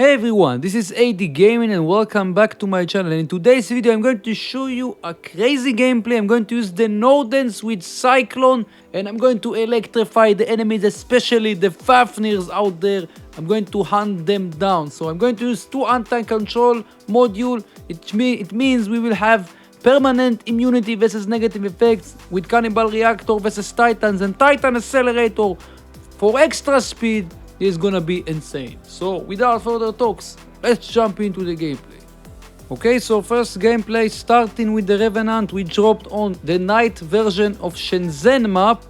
Hey everyone, this is AD Gaming and welcome back to my channel. And in today's video I'm going to show you a crazy gameplay. I'm going to use the NODENS with CYCLONE and I'm going to electrify the enemies, especially the Fafnirs out there. I'm going to hunt them down. So I'm going to use two anti-control module. It means we will have permanent immunity versus negative effects with Cannibal Reactor versus Titans and Titan Accelerator for extra speed. Is gonna be insane. So without further talks, let's jump into the gameplay. Okay, so first gameplay starting with the Revenant. We dropped on the night version of Shenzhen map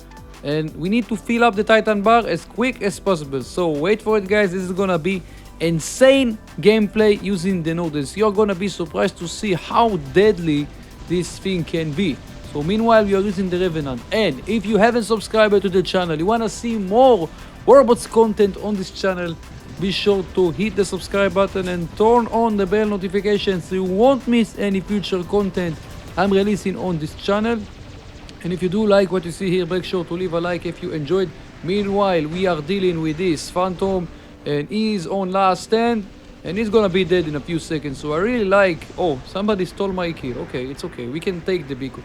and we need to fill up the Titan bar as quick as possible. So wait for it guys, this is gonna be insane gameplay using the NODENS. You're gonna be surprised to see how deadly this thing can be. So meanwhile we are using the Revenant, and if you haven't subscribed to the channel, you wanna see more robots content on this channel, be sure to hit the subscribe button and turn on the bell notifications so you won't miss any future content I'm releasing on this channel. And if you do like what you see here, make sure to leave a like if you enjoyed. Meanwhile we are dealing with this Phantom and he's on last stand and he's gonna be dead in a few seconds. So I really like, oh, somebody stole my kill. Okay, it's okay, we can take the beacon.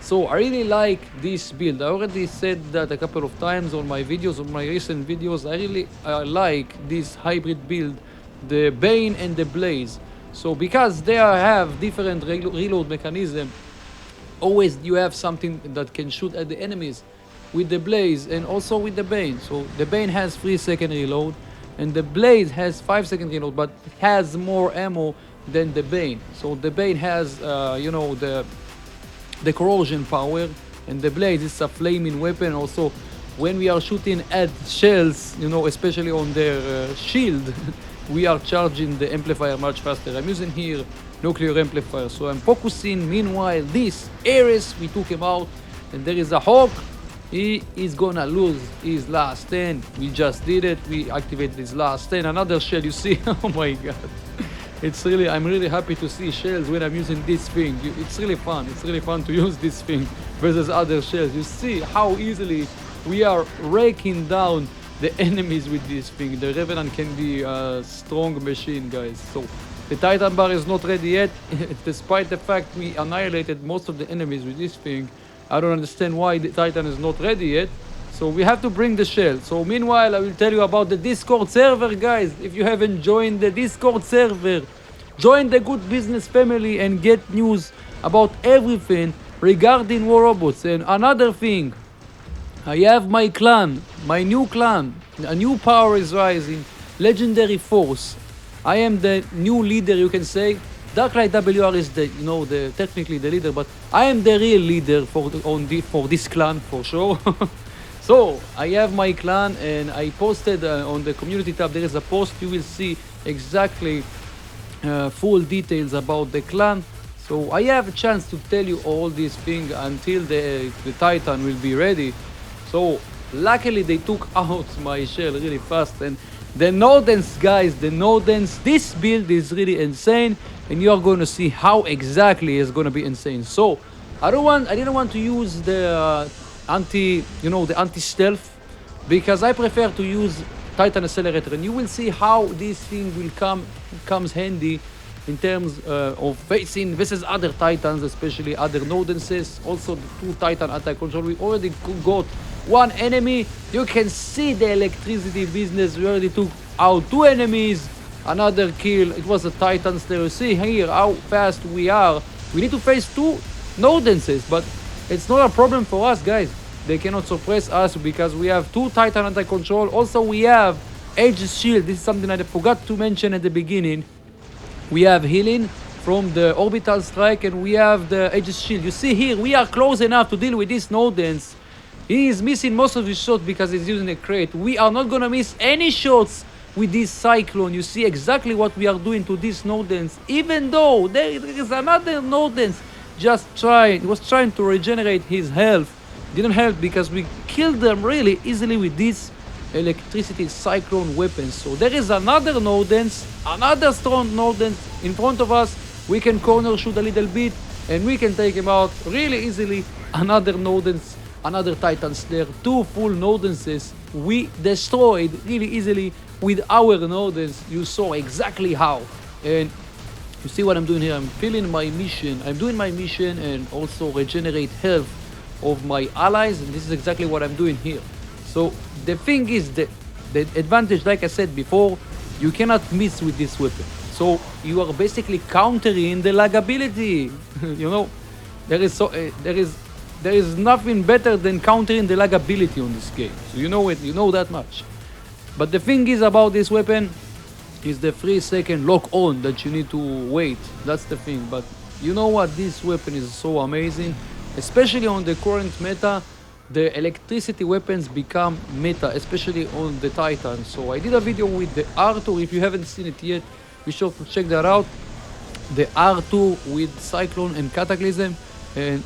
So I really like this build. I already said that a couple of times on my videos, on my recent videos. I really like this hybrid build, the Bane and the Blaze. So because they have different reload mechanism, always you have something that can shoot at the enemies with the Blaze and also with the Bane. So the Bane has 3-second reload and the Blaze has 5-second reload, but has more ammo than the Bane. So the Bane has, you know, the corrosion power, and the Blaze is a flaming weapon. Also when we are shooting at shells, you know, especially on their shield, we are charging the amplifier much faster. I'm using here nuclear amplifier, so I'm focusing. Meanwhile this Ares, we took him out, and there is a Hawk. He is gonna lose his last stand. We just did it, we activated his last stand. Another shell, you see. Oh my god, it's really, I'm really happy to see shells when I'm using this thing. It's really fun. It's really fun to use this thing versus other shells. You see how easily we are raking down the enemies with this thing. The Revenant can be a strong machine, guys. So the Titan bar is not ready yet. Despite the fact we annihilated most of the enemies with this thing, I don't understand why the Titan is not ready yet. So we have to bring the shell. So meanwhile I will tell you about the Discord server, guys. If you haven't joined the Discord server, join the Good Business family and get news about everything regarding war robots. And another thing, I have my clan, my new clan. A new power is rising, Legendary Force. I am the new leader, you can say. Darklight WR is the, you know, the technically the leader, but I am the real leader for this clan for sure. So I have my clan and I posted on the community tab, there is a post. You will see exactly full details about the clan. So I have a chance to tell you all these things until the Titan will be ready. So luckily they took out my shell really fast. And the NODENS, guys, the NODENS, this build is really insane and you are going to see how exactly it's going to be insane. So I didn't want to use the anti-stealth because I prefer to use Titan Accelerator, and you will see how this thing will comes handy in terms of facing versus other Titans, especially other NODENSes. Also the two Titan anti-control, we already got one enemy. You can see the electricity business. We already took out two enemies. Another kill, it was a Titan there. You see here how fast we are. We need to face two NODENSes, but it's not a problem for us, guys. They cannot suppress us because we have two Titan anti-control. Also we have Aegis shield. This is something I forgot to mention at the beginning. We have healing from the orbital strike and we have the Aegis shield. You see here we are close enough to deal with this NODENS. He is missing most of his shots because he's using a crate. We are not gonna miss any shots with this CYCLONE. You see exactly what we are doing to this NODENS, even though there is another NODENS was trying to regenerate his health. Didn't help because we killed them really easily with this electricity CYCLONE weapons. So there is another NODENS, another strong NODENS in front of us. We can corner shoot a little bit and we can take him out really easily. Another NODENS another Titan Slayer, 2 full Nodenses. We destroyed really easily with our Nodens. You saw exactly how. And you see what I'm doing here? I'm filling my mission. I'm doing my mission and also regenerate health of my allies, and this is exactly what I'm doing here. So the thing is that the advantage, like I said before, you cannot miss with this weapon. So you are basically countering the lagability. You know, there is nothing better than countering the lagability on this game. So you know it, you know that much. But the thing is about this weapon is the 3-second lock on that you need to wait. That's the thing. But you know what? This weapon is so amazing, especially on the current meta. The electricity weapons become meta, especially on the Titan. So I did a video with the R2. If you haven't seen it yet, be sure to check that out. The R2 with Cyclone and Cataclysm, and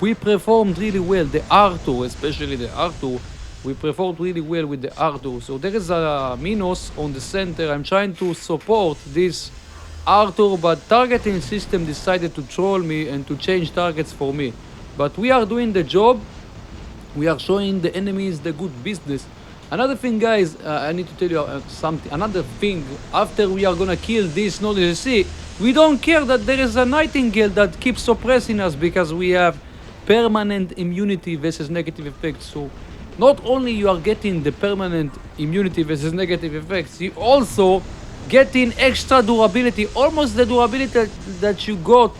we performed really well. The R2, especially the R2, we performed really well with the R2. So there is a Minos on the center. I'm trying to support this R2, but targeting system decided to troll me and to change targets for me. But we are doing the job. We are showing the enemies the good business. Another thing, guys, I need to tell you something. Another thing, after we are gonna kill this node, you see, we don't care that there is a Nightingale that keeps suppressing us because we have permanent immunity versus negative effects. So not only you are getting the permanent immunity versus negative effects, you also getting extra durability, almost the durability that you got.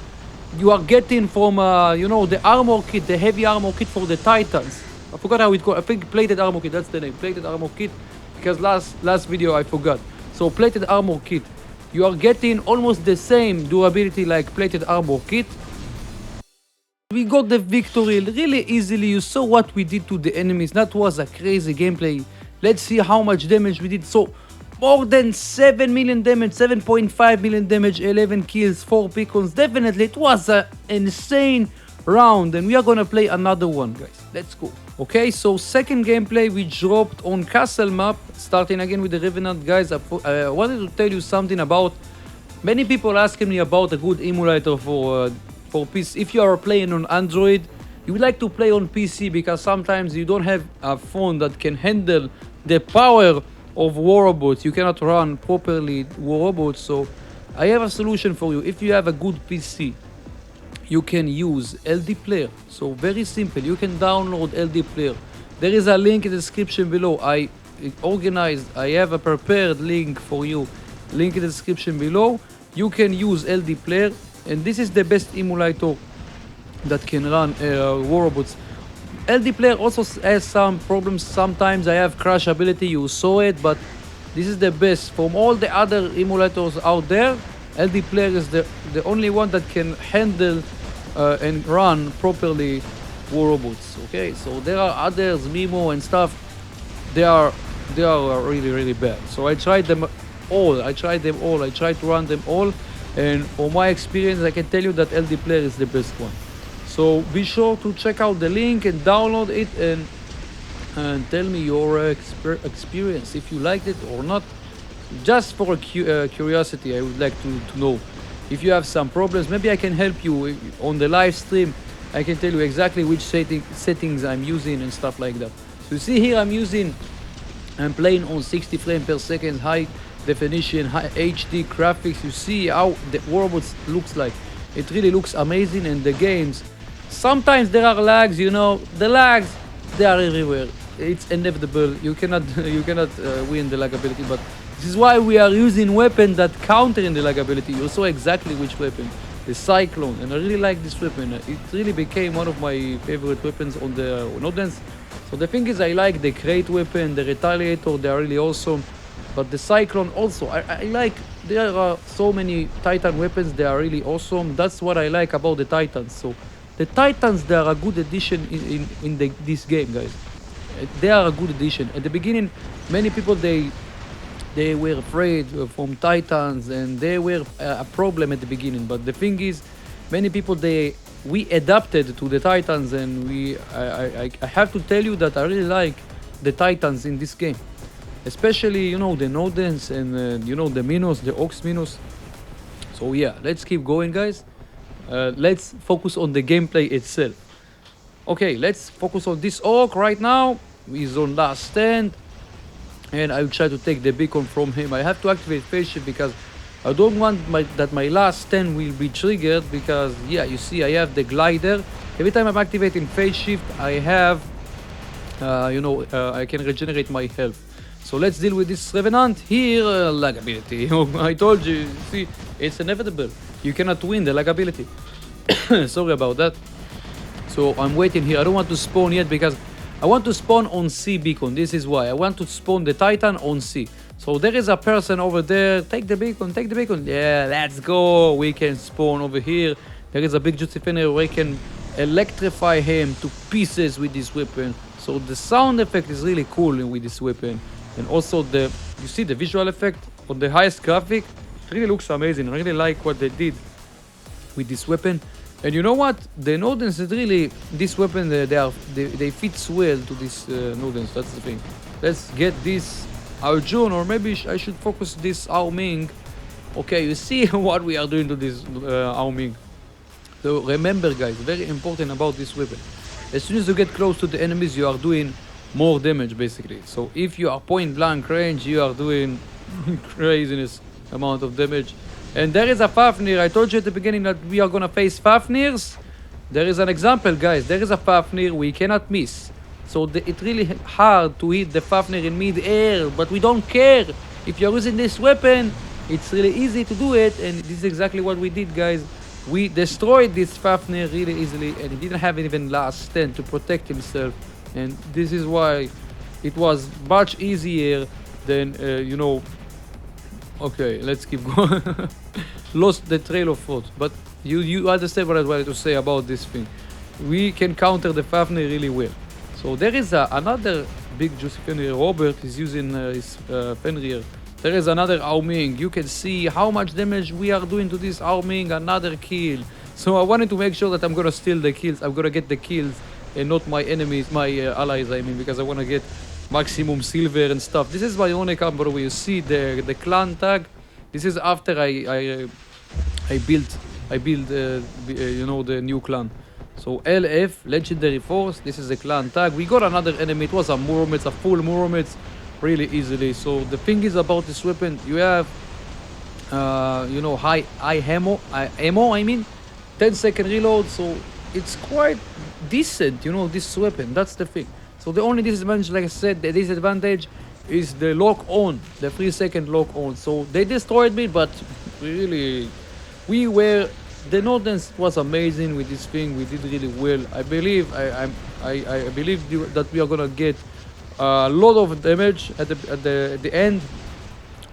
You are getting from, you know, the armor kit, the heavy armor kit for the Titans. I forgot how it called. I think plated armor kit, that's the name. Plated armor kit, because last video I forgot. So plated armor kit. You are getting almost the same durability like plated armor kit. We got the victory really easily. You saw what we did to the enemies. That was a crazy gameplay. Let's see how much damage we did. So more than 7 million damage, 7.5 million damage, 11 kills, 4 beacons. Definitely, it was an insane round, and we are gonna play another one, guys. Let's go. Okay, so second gameplay we dropped on castle map, starting again with the Revenant, guys. I wanted to tell you something about. Many people asking me about a good emulator for PC. If you are playing on Android, you would like to play on PC because sometimes you don't have a phone that can handle the power of war robots. You cannot run properly war robots. So I have a solution for you. If you have a good PC, you can use LD Player. So very simple. You can download LD Player. There is a link in the description below. I have a prepared link for you. Link in the description below. You can use LD Player, and this is the best emulator that can run war robots. LD Player also has some problems. Sometimes I have crash ability, you saw it, but this is the best. From all the other emulators out there, LD Player is the only one that can handle and run properly war robots. Okay, so there are others, Mimo and stuff. They are really bad. So I tried them all. I tried to run them all, and from my experience, I can tell you that LD Player is the best one. So be sure to check out the link and download it, and tell me your experience, if you liked it or not. Just for curiosity, I would like to know. If you have some problems, maybe I can help you on the live stream. I can tell you exactly which settings I'm using and stuff like that. So you see here I'm playing on 60 frames per second, high definition, high HD graphics. You see how the robots looks like. It really looks amazing, and the games, sometimes there are lags, you know. The lags, they are everywhere. It's inevitable. You cannot win the lag ability, but this is why we are using weapons that counter in the lag ability. You saw exactly which weapon, the Cyclone, and I really like this weapon. It really became one of my favorite weapons on the NODENS. So the thing is, I like the crate weapon, the Retaliator, they are really awesome. But the Cyclone also, I like. There are so many Titan weapons, they are really awesome. That's what I like about the Titans. So the Titans, they are a good addition in this game, guys. They are a good addition. At the beginning, many people they were afraid from Titans, and they were a problem at the beginning. But the thing is, many people we adapted to the Titans, and I have to tell you that I really like the Titans in this game. Especially, you know, the Nodens and you know, the Minos, the Ox Minos. So yeah, let's keep going, guys. Let's focus on the gameplay itself. Okay, let's focus on this orc right now. He's on last stand. And I will try to take the beacon from him. I have to activate phase shift because I don't want that my last stand will be triggered, because yeah, you see I have the glider. Every time I'm activating phase shift, I have I can regenerate my health. So let's deal with this Revenant here. Lag ability. I told you, see, it's inevitable. You cannot win the lag ability. Sorry about that. So I'm waiting here. I don't want to spawn yet because I want to spawn on C beacon. This is why. I want to spawn the Titan on C. So there is a person over there. Take the beacon, take the beacon. Yeah, let's go. We can spawn over here. There is a big juicy fenrir where we can electrify him to pieces with this weapon. So the sound effect is really cool with this weapon. And also you see the visual effect on the highest graphic. It really looks amazing. I really like what they did with this weapon. And you know what? The NODENS is really, this weapon, they fit well to this NODENS. That's the thing. Let's get this Arjun, or maybe I should focus this Ao Ming. Okay, you see what we are doing to this Ao Ming. So remember, guys, very important about this weapon. As soon as you get close to the enemies, you are doing more damage, basically. So if you are point blank range, you are doing craziness amount of damage. And there is a Fafnir. I told you at the beginning that we are gonna face Fafnirs. There is an example, guys. There is a Fafnir we cannot miss. So it's really hard to hit the Fafnir in mid-air, but we don't care. If you're using this weapon, it's really easy to do it, and this is exactly what we did, guys. We destroyed this Fafnir really easily, and he didn't have even last stand to protect himself. And this is why it was much easier than, Okay, let's keep going. Lost the trail of thought, but you understand what I wanted to say about this thing. We can counter the Fafnir really well. So there is another big juicy Fenrir. Robert is using his Fenrir. There is another Ao Ming. You can see how much damage we are doing to this Ao Ming. Another kill. So I wanted to make sure that I'm gonna steal the kills. I'm gonna get the kills and not my enemies, my allies. I mean, because I wanna get maximum silver and stuff. This is my own account, where you see the clan tag. This is after I built the new clan. So LF legendary force. This is the clan tag. We got another enemy. It was a Muromets, a full Muromets, really easily. So the thing is about this weapon, you have high ammo. I mean, 10-second reload. So it's quite decent. This weapon. That's the thing. So the only disadvantage, like I said, the disadvantage is the lock on, the 3-second lock on. So they destroyed me, but really, the NODENS was amazing with this thing. We did really well. I believe that we are gonna get a lot of damage at the end,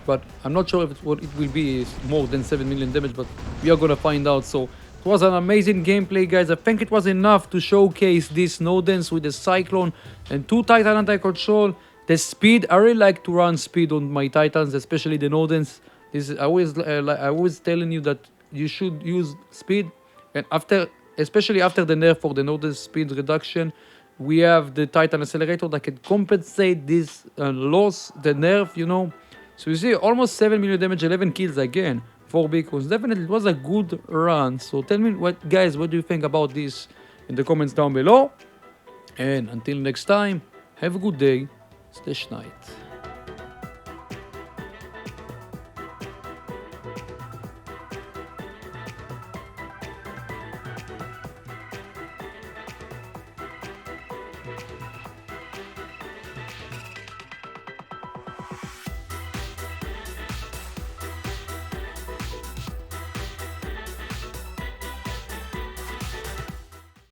but I'm not sure if it will be more than 7 million damage. But we are gonna find out. So it was an amazing gameplay, guys. I think it was enough to showcase this NODENS with the Cyclone and 2 Titan Anti-Control. The speed, I really like to run speed on my Titans, especially the NODENS. I always telling you that you should use speed. And especially after the nerf for the NODENS speed reduction, we have the Titan Accelerator that can compensate this loss, the nerf, So you see, almost 7 million damage, 11 kills again. 4 beacons. Definitely, it was a good run. So tell me, guys, what do you think about this in the comments down below? And until next time, have a good day. Stay night.